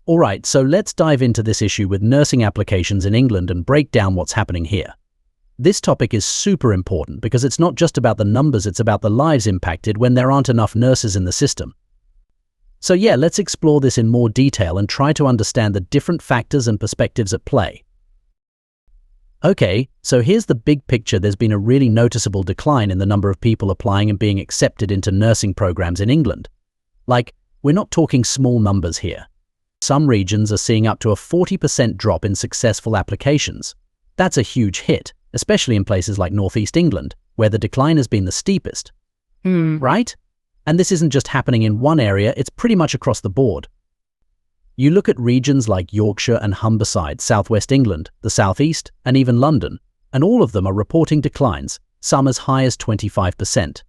Alright, so let's dive into this issue with nursing applications in England and break down what's happening here. This topic is super important because it's not just about the numbers, it's about the lives impacted when there aren't enough nurses in the system. So yeah, let's explore this in more detail and try to understand the different factors and perspectives at play. Okay, so here's the big picture. There's been a really noticeable decline in the number of people applying and being accepted into nursing programs in England. Like, we're not talking small numbers here. Some regions are seeing up to a 40% drop in successful applications. That's a huge hit, especially in places like Northeast England, where the decline has been the steepest. Right? And this isn't just happening in one area, it's pretty much across the board. You look at regions like Yorkshire and Humberside, southwest England, the southeast, and even London, and all of them are reporting declines, some as high as 25%.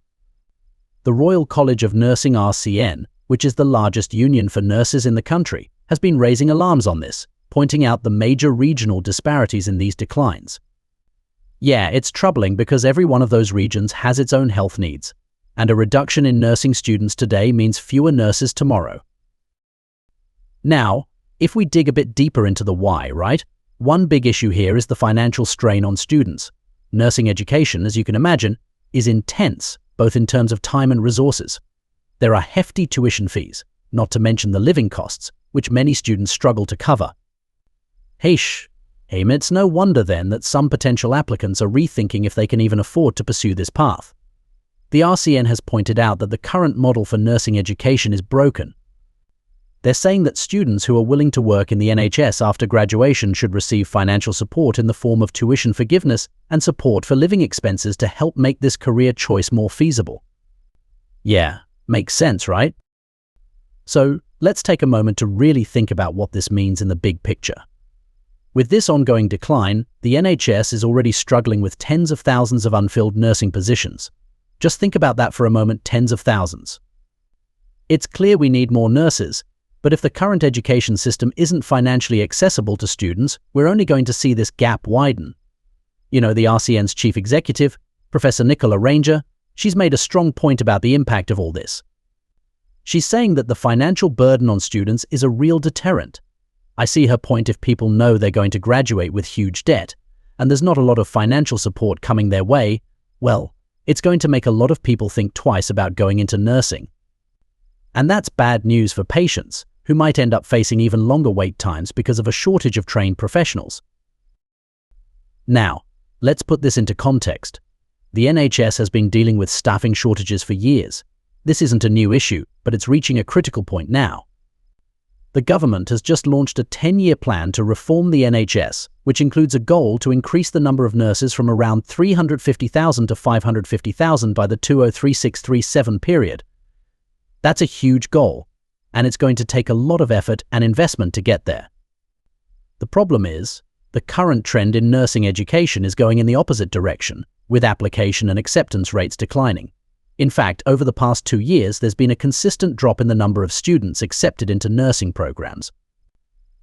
The Royal College of Nursing RCN, which is the largest union for nurses in the country, has been raising alarms on this, pointing out the major regional disparities in these declines. Yeah, it's troubling because every one of those regions has its own health needs, and a reduction in nursing students today means fewer nurses tomorrow. Now, if we dig a bit deeper into the why, right? One big issue here is the financial strain on students. Nursing education, as you can imagine, is intense, both in terms of time and resources. There are hefty tuition fees, not to mention the living costs, which many students struggle to cover. It's no wonder then that some potential applicants are rethinking if they can even afford to pursue this path. The RCN has pointed out that the current model for nursing education is broken. They're saying that students who are willing to work in the NHS after graduation should receive financial support in the form of tuition forgiveness and support for living expenses to help make this career choice more feasible. Yeah, makes sense, right? So, let's take a moment to really think about what this means in the big picture. With this ongoing decline, the NHS is already struggling with tens of thousands of unfilled nursing positions. Just think about that for a moment, tens of thousands. It's clear we need more nurses, but if the current education system isn't financially accessible to students, we're only going to see this gap widen. You know, the RCN's chief executive, Professor Nicola Ranger, she's made a strong point about the impact of all this. She's saying that the financial burden on students is a real deterrent. I see her point. If people know they're going to graduate with huge debt, and there's not a lot of financial support coming their way, well, it's going to make a lot of people think twice about going into nursing. And that's bad news for patients, who might end up facing even longer wait times because of a shortage of trained professionals. Now, let's put this into context. The NHS has been dealing with staffing shortages for years. This isn't a new issue, but it's reaching a critical point now. The government has just launched a 10-year plan to reform the NHS, which includes a goal to increase the number of nurses from around 350,000 to 550,000 by the 2036-37 period. That's a huge goal, and it's going to take a lot of effort and investment to get there. The problem is, the current trend in nursing education is going in the opposite direction, with application and acceptance rates declining. In fact, over the past 2 years, there's been a consistent drop in the number of students accepted into nursing programs.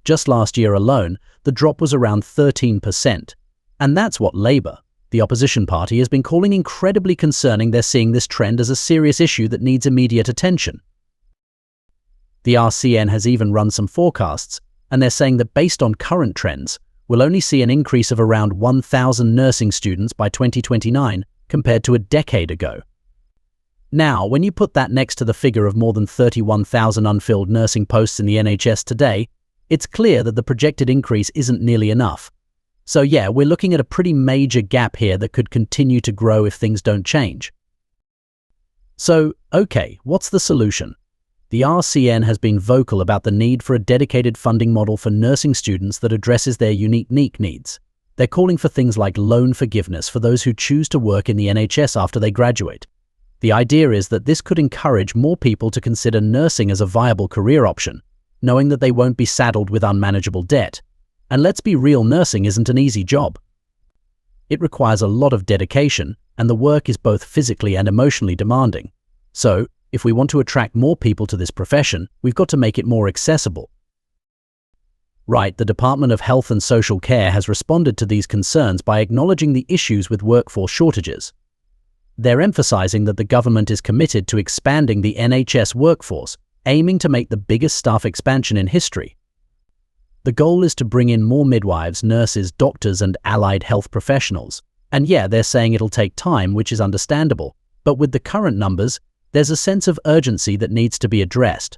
Just last year alone, the drop was around 13%, and that's what Labour, the opposition party, has been calling incredibly concerning. They're seeing this trend as a serious issue that needs immediate attention. The RCN has even run some forecasts, and they're saying that based on current trends, we'll only see an increase of around 1,000 nursing students by 2029 compared to a decade ago. Now, when you put that next to the figure of more than 31,000 unfilled nursing posts in the NHS today, it's clear that the projected increase isn't nearly enough. So yeah, we're looking at a pretty major gap here that could continue to grow if things don't change. So, okay, what's the solution? The RCN has been vocal about the need for a dedicated funding model for nursing students that addresses their unique needs. They're calling for things like loan forgiveness for those who choose to work in the NHS after they graduate. The idea is that this could encourage more people to consider nursing as a viable career option, knowing that they won't be saddled with unmanageable debt. And let's be real, nursing isn't an easy job. It requires a lot of dedication, and the work is both physically and emotionally demanding. So, if we want to attract more people to this profession, we've got to make it more accessible. Right, the Department of Health and Social Care has responded to these concerns by acknowledging the issues with workforce shortages. They're emphasizing that the government is committed to expanding the NHS workforce, aiming to make the biggest staff expansion in history. The goal is to bring in more midwives, nurses, doctors, and allied health professionals. And yeah, they're saying it'll take time, which is understandable. But with the current numbers, there's a sense of urgency that needs to be addressed.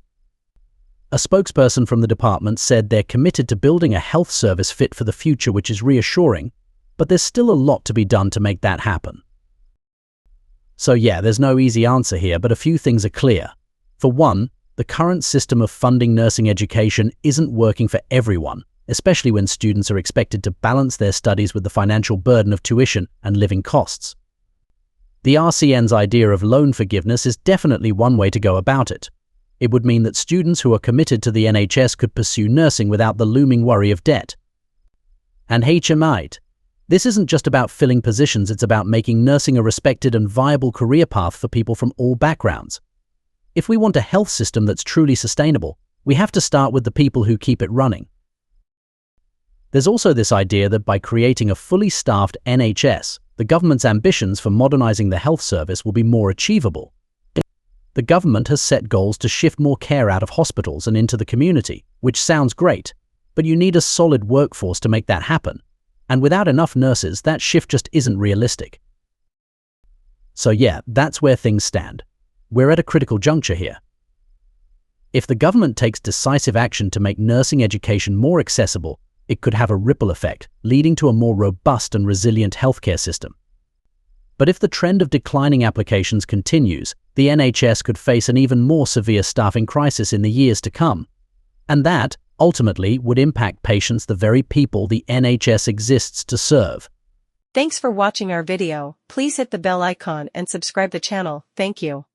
A spokesperson from the department said they're committed to building a health service fit for the future, which is reassuring, but there's still a lot to be done to make that happen. So yeah, there's no easy answer here, but a few things are clear. For one, the current system of funding nursing education isn't working for everyone, especially when students are expected to balance their studies with the financial burden of tuition and living costs. The RCN's idea of loan forgiveness is definitely one way to go about it. It would mean that students who are committed to the NHS could pursue nursing without the looming worry of debt. And HMIT. This isn't just about filling positions, it's about making nursing a respected and viable career path for people from all backgrounds. If we want a health system that's truly sustainable, we have to start with the people who keep it running. There's also this idea that by creating a fully staffed NHS, the government's ambitions for modernizing the health service will be more achievable. The government has set goals to shift more care out of hospitals and into the community, which sounds great, but you need a solid workforce to make that happen. And without enough nurses, that shift just isn't realistic. So yeah, that's where things stand. We're at a critical juncture here. If the government takes decisive action to make nursing education more accessible, it could have a ripple effect, leading to a more robust and resilient healthcare system. But if the trend of declining applications continues, the NHS could face an even more severe staffing crisis in the years to come. And that, ultimately, would impact patients, the very people the NHS exists to serve. Thanks for watching our video. Please hit the bell icon and subscribe the channel. Thank you.